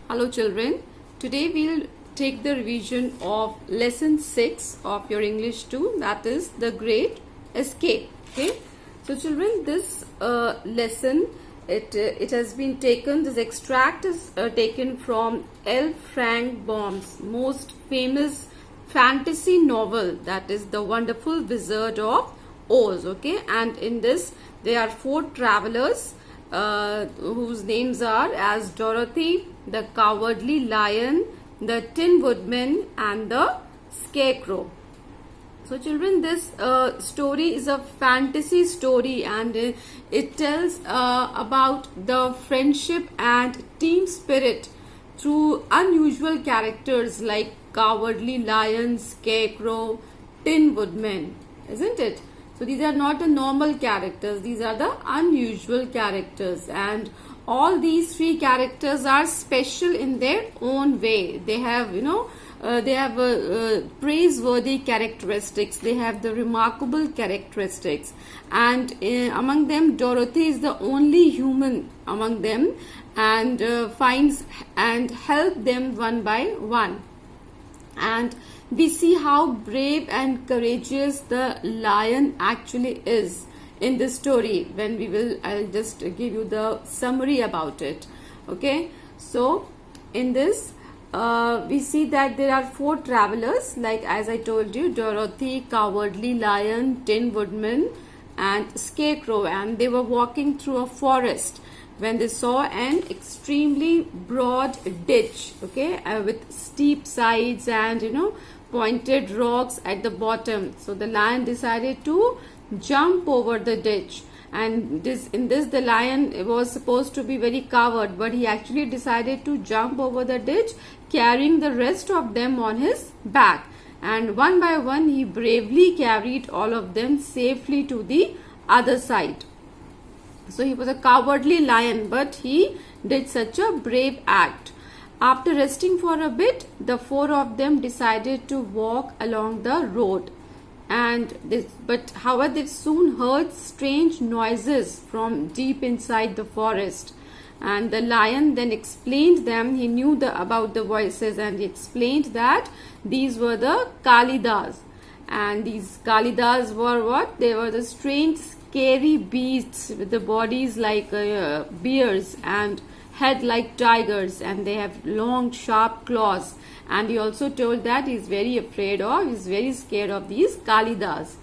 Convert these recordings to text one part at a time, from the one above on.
Hello children, today we'll take the revision of lesson 6 of your English 2, that is the Great Escape. Okay, so children, this lesson it has been taken, this extract is taken from L. Frank Baum's most famous fantasy novel, that is The Wonderful Wizard of Oz. Okay, and in this there are 4 travelers whose names are as Dorothy, the Cowardly Lion, the Tin Woodman and the Scarecrow. So children, this story is a fantasy story, and it tells about the friendship and team spirit through unusual characters like Cowardly Lion, Scarecrow, Tin Woodman, isn't it? So these are not the normal characters, these are the unusual characters, and all these 3 characters are special in their own way. They have, praiseworthy characteristics, they have the remarkable characteristics, and among them Dorothy is the only human among them, and finds and help them one by one. And we see how brave and courageous the lion actually is in this story. I'll just give you the summary about it. Okay, so in this we see that there are 4 travelers, like as I told you, Dorothy, Cowardly Lion, Tin Woodman and Scarecrow, and they were walking through a forest when they saw an extremely broad ditch, okay, with steep sides and pointed rocks at the bottom. So the lion decided to jump over the ditch, and the lion was supposed to be very coward, but he actually decided to jump over the ditch, carrying the rest of them on his back, and one by one he bravely carried all of them safely to the other side. So he was a cowardly lion, but he did such a brave act. After resting for a bit, the 4 of them decided to walk along the road. However, they soon heard strange noises from deep inside the forest. And the lion then explained them. He knew about the voices, and he explained that these were the Kalidas. And these Kalidas were what? They were the strange, scary beasts with the bodies like bears and head like tigers, and they have long sharp claws. And he also told that he's very scared of these Kalidas.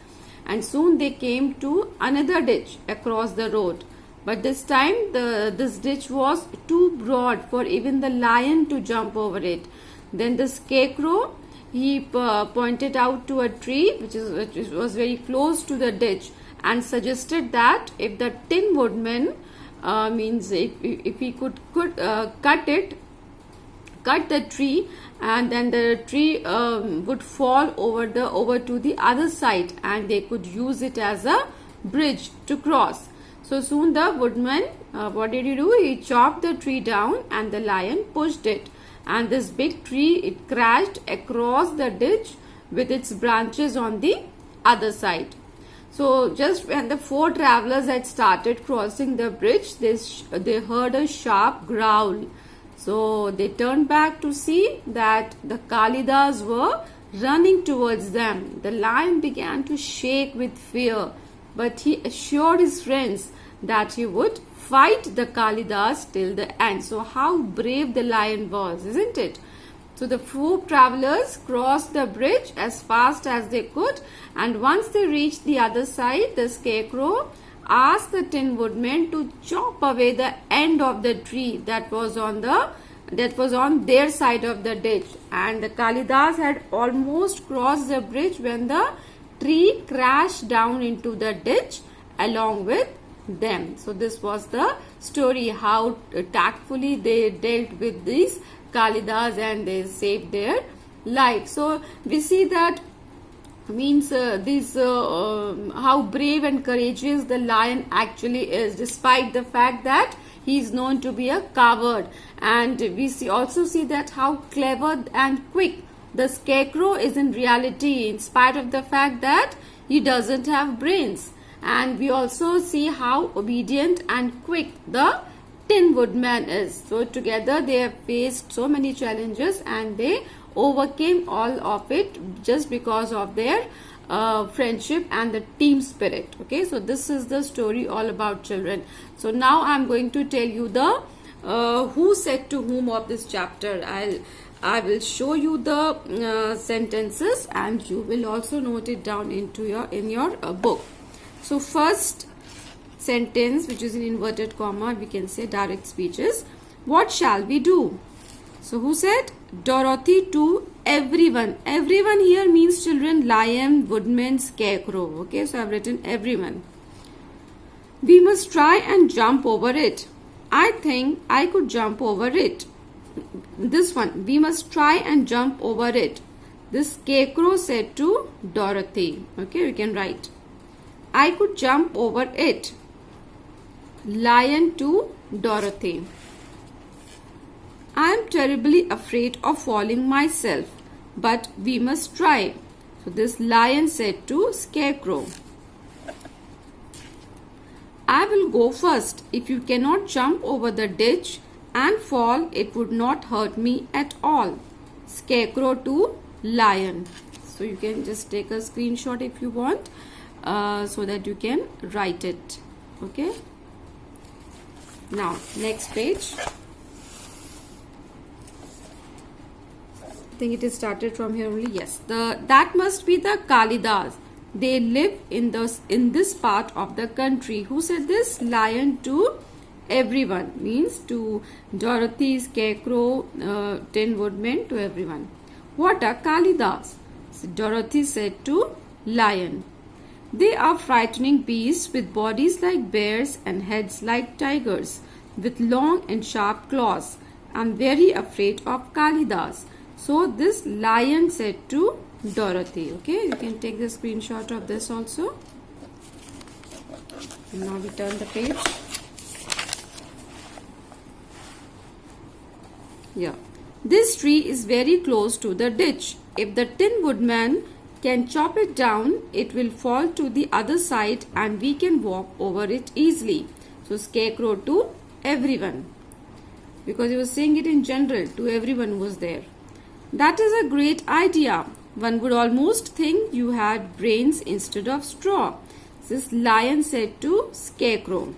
And soon they came to another ditch across the road, but this time this ditch was too broad for even the lion to jump over it. Then the Scarecrow, he pointed out to a tree which was very close to the ditch, and suggested that if the Tin Woodman if he could cut the tree, and then the tree would fall over to the other side, and they could use it as a bridge to cross. So soon the woodman, what did he do? He chopped the tree down, and the lion pushed it, and this big tree, it crashed across the ditch with its branches on the other side. So just when the 4 travelers had started crossing the bridge, they heard a sharp growl. So they turned back to see that the Kalidas were running towards them. The lion began to shake with fear, but he assured his friends that he would fight the Kalidas till the end. So how brave the lion was, isn't it? So the 4 travelers crossed the bridge as fast as they could, and once they reached the other side, the Scarecrow asked the Tin Woodman to chop away the end of the tree that was on their side of the ditch. And the Kalidas had almost crossed the bridge when the tree crashed down into the ditch along with them. So this was the story, how tactfully they dealt with these Kalidas and they saved their life. So we see that how brave and courageous the lion actually is, despite the fact that he is known to be a coward. And we also see that how clever and quick the Scarecrow is in reality, in spite of the fact that he doesn't have brains. And we also see how obedient and quick the Tin Woodman is. So together they have faced so many challenges and they overcame all of it just because of their friendship and the team spirit. Okay, so this is the story all about children. So now I'm going to tell you the who said to whom of this chapter. I will show you the sentences and you will also note it down into your book. So first sentence, which is in inverted comma, we can say direct speeches. What shall we do? So who said? Dorothy to everyone. Everyone here means children, lion, woodman, scarecrow. Okay, so I've written everyone. We must try and jump over it. I think I could jump over it. This one, we must try and jump over it. The scarecrow said to Dorothy. Okay, we can write. I could jump over it. Lion to Dorothy. I am terribly afraid of falling myself, but we must try. So this lion said to Scarecrow. I will go first. If you cannot jump over the ditch and fall, it would not hurt me at all. Scarecrow to Lion. So you can just take a screenshot if you want, so that you can write it. Okay. Now next page. I think it is started from here only. Yes, that must be the Kalidas. They live in this part of the country. Who said this? Lion to everyone, means to Dorothy, Scarecrow, Tin Woodman, to everyone. What are Kalidas? So Dorothy said to Lion. They are frightening beasts with bodies like bears and heads like tigers, with long and sharp claws. I am very afraid of Kalidas. So this lion said to Dorothy. Okay, you can take the screenshot of this also. And now we turn the page. Yeah. This tree is very close to the ditch. If the Tin Woodman can chop it down, it will fall to the other side and we can walk over it easily. So Scarecrow to everyone. Because he was saying it in general to everyone who was there. That is a great idea. One would almost think you had brains instead of straw. This lion said to Scarecrow.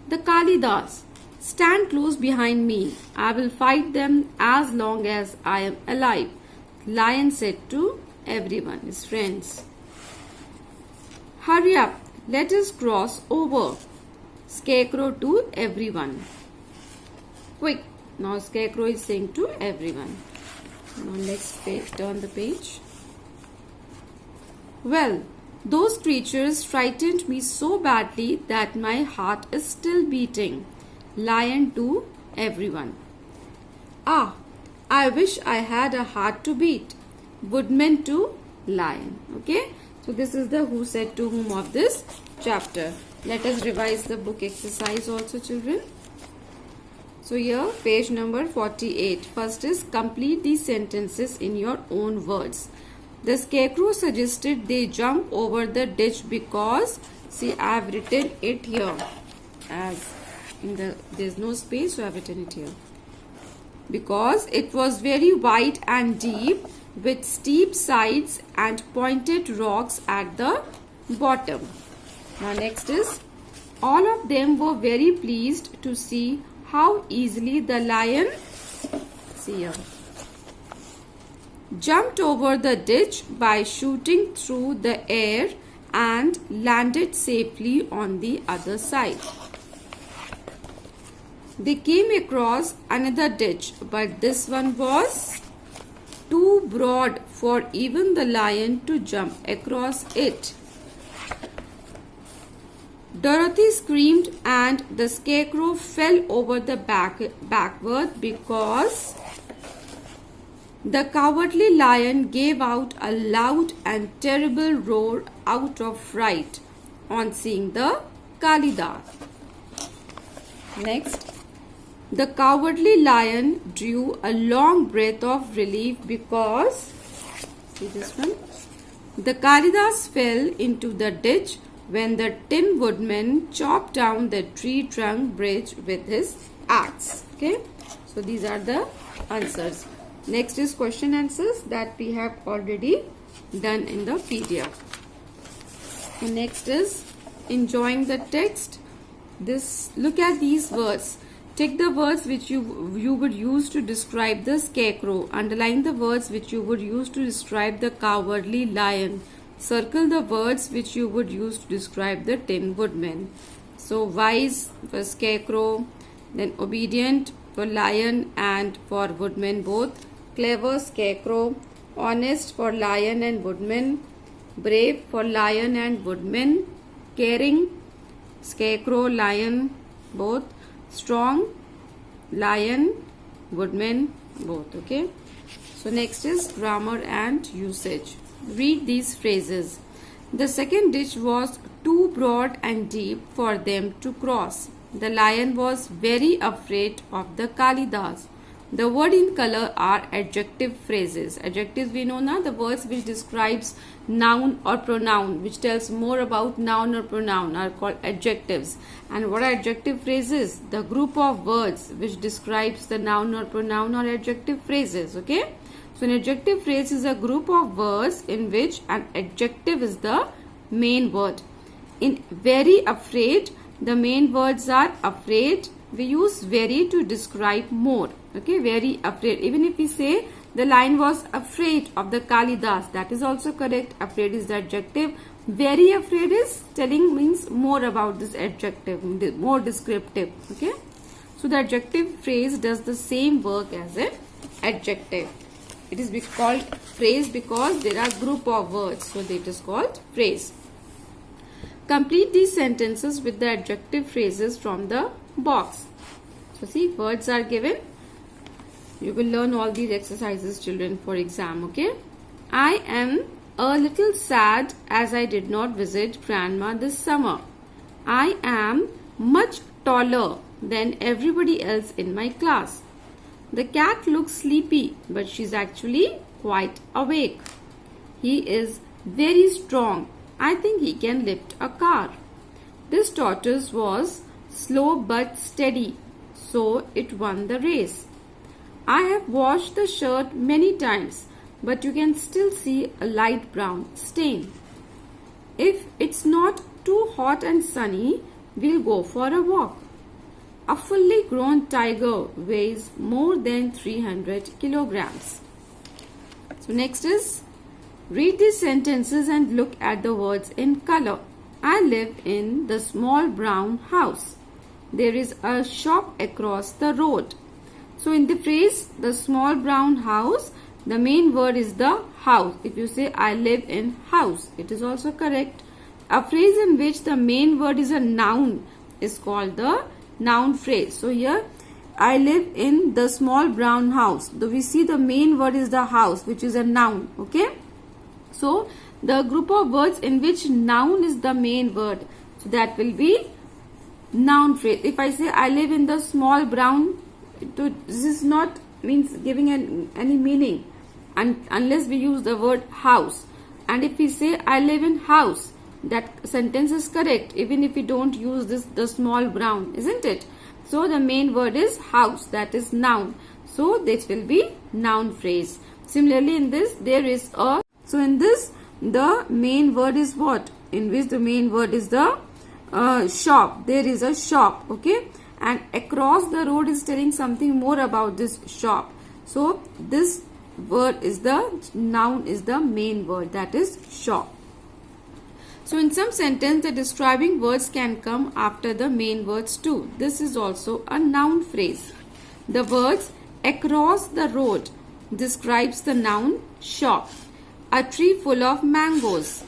The Kalidas. Stand close behind me. I will fight them as long as I am alive. Lion said to everyone, his friends. Hurry up. Let us cross over. Scarecrow to everyone. Quick. Now Scarecrow is saying to everyone. Now next page, turn the page. Well, those creatures frightened me so badly that my heart is still beating. Lion to everyone. Ah, I wish I had a heart to beat. Woodman to Lion. Okay, so this is the who said to whom of this chapter. Let us revise the book exercise also, children. So here page number 48. First is complete these sentences in your own words. The Scarecrow suggested they jump over the ditch because, see, I have written it here as in there's no space, so I have written it here. Because it was very wide and deep with steep sides and pointed rocks at the bottom. Now next is, all of them were very pleased to see how easily the lion, see here, jumped over the ditch by shooting through the air and landed safely on the other side. They came across another ditch, but this one was too broad for even the lion to jump across it. Dorothy screamed and the Scarecrow fell over the backward because the cowardly lion gave out a loud and terrible roar out of fright on seeing the Kalidas. Next, the cowardly lion drew a long breath of relief because, see this one, the Kalidas fell into the ditch when the Tin Woodman chopped down the tree trunk bridge with his axe. Okay, so these are the answers. Next is question answers that we have already done in the PDF. And next is enjoying the text. Look at these words. Take the words which you would use to describe the scarecrow. Underline the words which you would use to describe the cowardly lion. Circle the words which you would use to describe the Tin Woodman. So wise for scarecrow, then obedient for lion and for woodman both. Clever, scarecrow. Honest for lion and woodman. Brave for lion and woodman. Caring, scarecrow, lion both. Strong, lion, woodman both. Okay, so next is grammar and usage. Read these phrases. The second ditch was too broad and deep for them to cross. The lion was very afraid of the Kalidas. The word in color are adjective phrases. Adjectives we know now, the words which describes noun or pronoun, which tells more about noun or pronoun, are called adjectives. And what are adjective phrases? The group of words which describes the noun or pronoun are adjective phrases. Okay, so an adjective phrase is a group of words in which an adjective is the main word. In very afraid, the main words are afraid. We use very to describe more. Okay, very afraid. Even if we say the lion was afraid of the Kalidas, that is also correct. Afraid is the adjective. Very afraid is telling, means more about this adjective, more descriptive. Okay, so the adjective phrase does the same work as an adjective. It is called phrase because there are group of words, so it is called phrase. Complete these sentences with the adjective phrases from the box. So see, words are given. You will learn all these exercises, children, for exam. Okay, I am a little sad as I did not visit grandma this summer. I am much taller than everybody else in my class. The cat looks sleepy, but she's actually quite awake. He is very strong. I think he can lift a car. This tortoise was slow but steady, so it won the race. I have washed the shirt many times, but you can still see a light brown stain. If it's not too hot and sunny, we'll go for a walk. A fully grown tiger weighs more than 300 kilograms. So next is, read these sentences and look at the words in color. I live in the small brown house. There is a shop across the road. So in the phrase, the small brown house, the main word is the house. If you say, I live in house, it is also correct. A phrase in which the main word is a noun is called the noun phrase. So here, I live in the small brown house. Though we see the main word is the house, which is a noun. Okay. So the group of words in which noun is the main word, so that will be noun phrase. If I say I live in the small brown, this is not means giving any meaning unless we use the word house. And if we say I live in house, that sentence is correct even if we don't use the small brown, isn't it? So the main word is house, that is noun. So this will be noun phrase. Similarly in this, there is a, so in this the main word is what? In which the main word is the shop. There is a shop. Okay, and across the road is telling something more about this shop. So this word is the noun, is the main word, that is shop. So in some sentence, the describing words can come after the main words too. This is also a noun phrase. The words across the road describes the noun shop. A tree full of mangoes.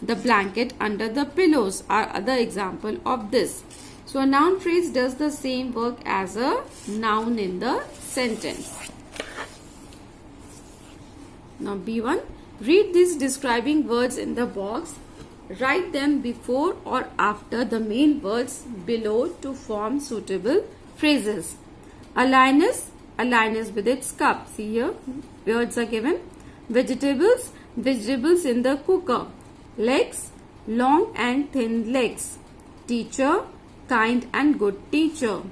The blanket under the pillows are other example of this. So a noun phrase does the same work as a noun in the sentence. Now B1. Read these describing words in the box. Write them before or after the main words below to form suitable phrases. A lioness with its cup. See here, words are given. Vegetables in the cooker. Legs long and thin legs. Teacher, kind and good teacher.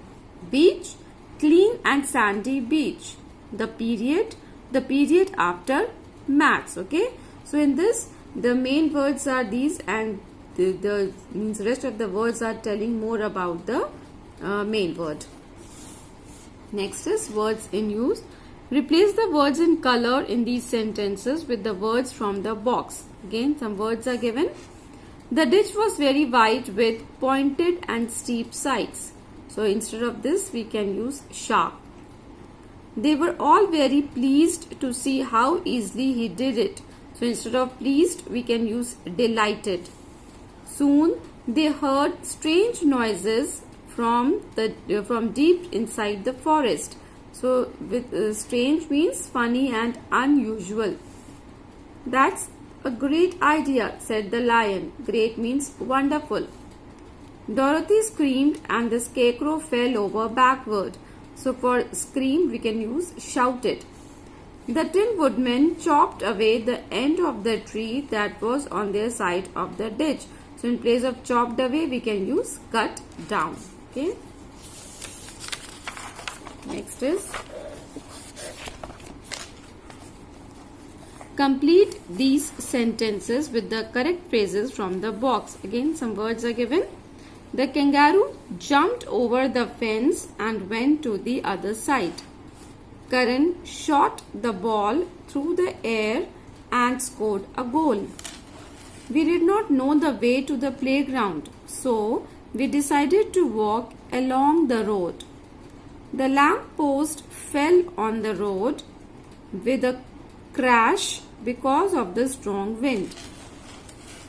Beach, clean and sandy beach. The period after maths. Okay, so in this the main words are these, and the means rest of the words are telling more about the main word. Next is words in use. Replace the words in color in these sentences with the words from the box. Again, some words are given. The ditch was very wide with pointed and steep sides. So instead of this, we can use sharp. They were all very pleased to see how easily he did it. So instead of pleased, we can use delighted. Soon they heard strange noises from deep inside the forest. So with strange means funny and unusual. That's a great idea, said the lion. Great means wonderful. Dorothy screamed and the scarecrow fell over backward. So for scream we can use shouted. The Tin Woodman chopped away the end of the tree that was on their side of the ditch. So in place of chopped away we can use cut down. Okay. Next is complete these sentences with the correct phrases from the box. Again, some words are given. The kangaroo jumped over the fence and went to the other side. Karan shot the ball through the air and scored a goal. We did not know the way to the playground, so we decided to walk along the road. The lamp post fell on the road with a crash because of the strong wind.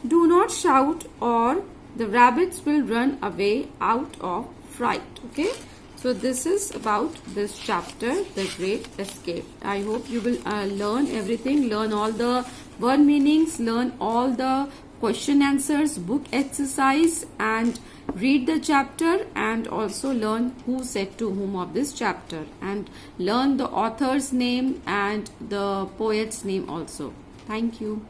Do not shout or the rabbits will run away out of fright. Okay, so this is about this chapter, The Great Escape. I hope you will learn everything, learn all the word meanings, learn all the question answers, book exercise, and read the chapter, and also learn who said to whom of this chapter, and learn the author's name and the poet's name also. Thank you.